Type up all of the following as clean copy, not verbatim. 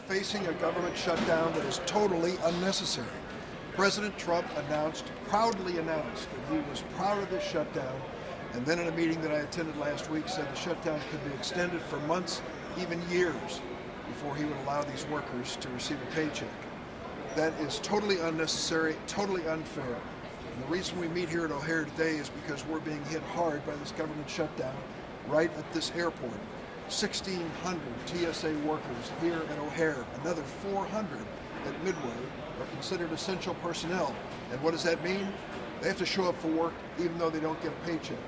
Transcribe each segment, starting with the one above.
facing a government shutdown that is totally unnecessary. President Trump proudly announced that he was proud of this shutdown, and then in a meeting that I attended last week said the shutdown could be extended for months, even years, before he would allow these workers to receive a paycheck. That is totally unnecessary, totally unfair. And the reason we meet here at O'Hare today is because we're being hit hard by this government shutdown right at this airport. 1,600 TSA workers here at O'Hare, another 400 at Midway are considered essential personnel. And what does that mean? They have to show up for work even though they don't get a paycheck.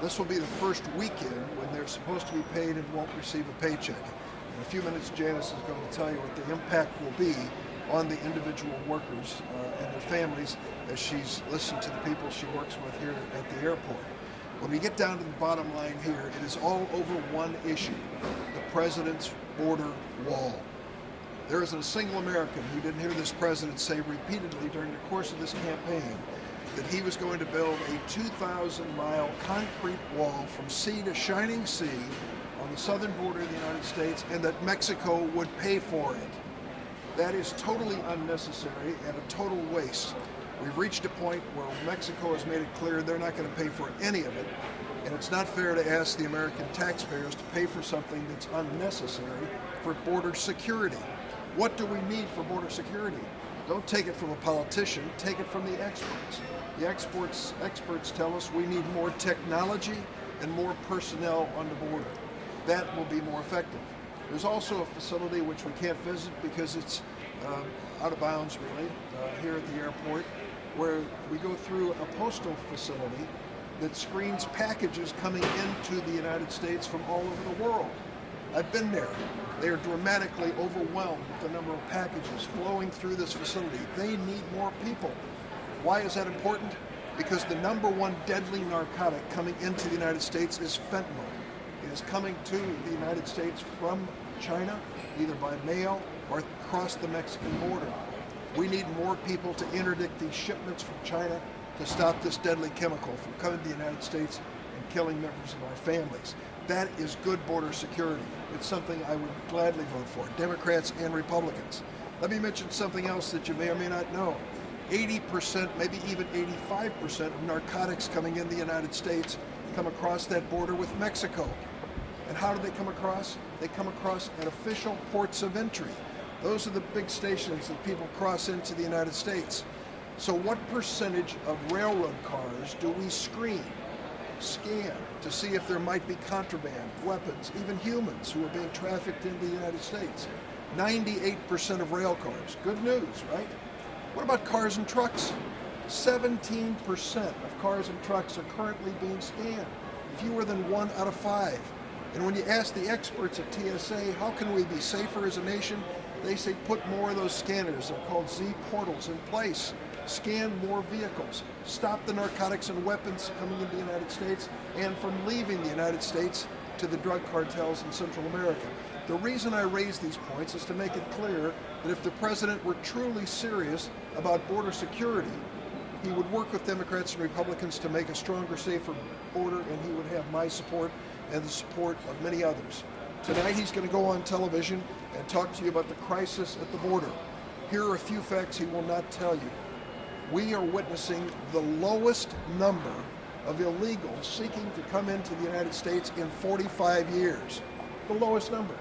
This will be the first weekend when they're supposed to be paid and won't receive a paycheck. In a few minutes, Janice is going to tell you what the impact will be on the individual workers and their families as she's listened to the people she works with here at the airport. When we get down to the bottom line here, it is all over one issue, the president's border wall. There isn't a single American who didn't hear this president say repeatedly during the course of this campaign that he was going to build a 2,000-mile concrete wall from sea to shining sea on the southern border of the United States, and that Mexico would pay for it. That is totally unnecessary and a total waste. We've reached a point where Mexico has made it clear they're not going to pay for any of it, and it's not fair to ask the American taxpayers to pay for something that's unnecessary for border security. What do we need for border security? Don't take it from a politician, take it from the experts. The experts tell us we need more technology and more personnel on the border. That will be more effective. There's also a facility which we can't visit because it's out of bounds really, here at the airport, where we go through a postal facility that screens packages coming into the United States from all over the world. I've been there. They are dramatically overwhelmed with the number of packages flowing through this facility. They need more people. Why is that important? Because the number one deadly narcotic coming into the United States is fentanyl. It is coming to the United States from China, either by mail or across the Mexican border. We need more people to interdict these shipments from China to stop this deadly chemical from coming to the United States and killing members of our families. That is good border security. It's something I would gladly vote for, Democrats and Republicans. Let me mention something else that you may or may not know. 80%, maybe even 85% of narcotics coming in the United States come across that border with Mexico. And how do they come across? They come across at official ports of entry. Those are the big stations that people cross into the United States. So what percentage of railroad cars do we scan to see if there might be contraband, weapons, even humans who are being trafficked into the United States? 98% of rail cars. Good news, right? What about cars and trucks? 17% of cars and trucks are currently being scanned, fewer than 1 out of 5. And when you ask the experts at TSA, how can we be safer as a nation? They say put more of those scanners, they're called Z portals, in place. Scan more vehicles. Stop the narcotics and weapons coming into the United States and from leaving the United States to the drug cartels in Central America. The reason I raise these points is to make it clear that if the president were truly serious about border security, he would work with Democrats and Republicans to make a stronger, safer border, and he would have my support and the support of many others. Tonight he's going to go on television and talk to you about the crisis at the border. Here are a few facts he will not tell you. We are witnessing the lowest number of illegals seeking to come into the United States in 45 years. The lowest number.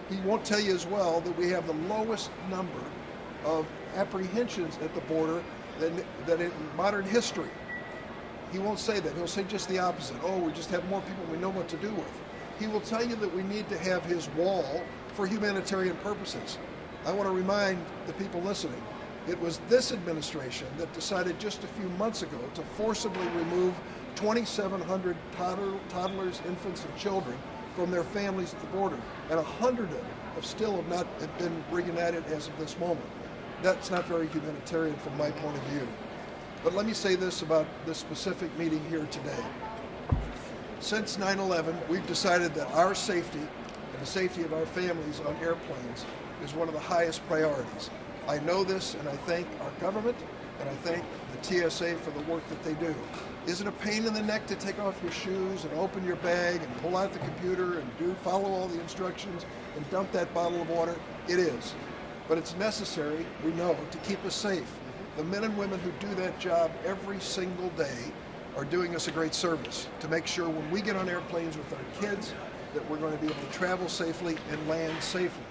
He won't tell you as well that we have the lowest number of apprehensions at the border than in modern history. He won't say that. He'll say just the opposite. Oh, we just have more people we know what to do with. He will tell you that we need to have his wall for humanitarian purposes. I want to remind the people listening, it was this administration that decided just a few months ago to forcibly remove 2,700 toddlers, infants, and children from their families at the border, and 100 of them still have not been reunited as of this moment. That's not very humanitarian from my point of view. But let me say this about this specific meeting here today. Since 9/11, we've decided that our safety and the safety of our families on airplanes is one of the highest priorities. I know this, and I thank our government, and I thank the TSA for the work that they do. Is it a pain in the neck to take off your shoes and open your bag and pull out the computer and follow all the instructions and dump that bottle of water? It is. But it's necessary, we know, to keep us safe. The men and women who do that job every single day are doing us a great service to make sure when we get on airplanes with our kids that we're going to be able to travel safely and land safely.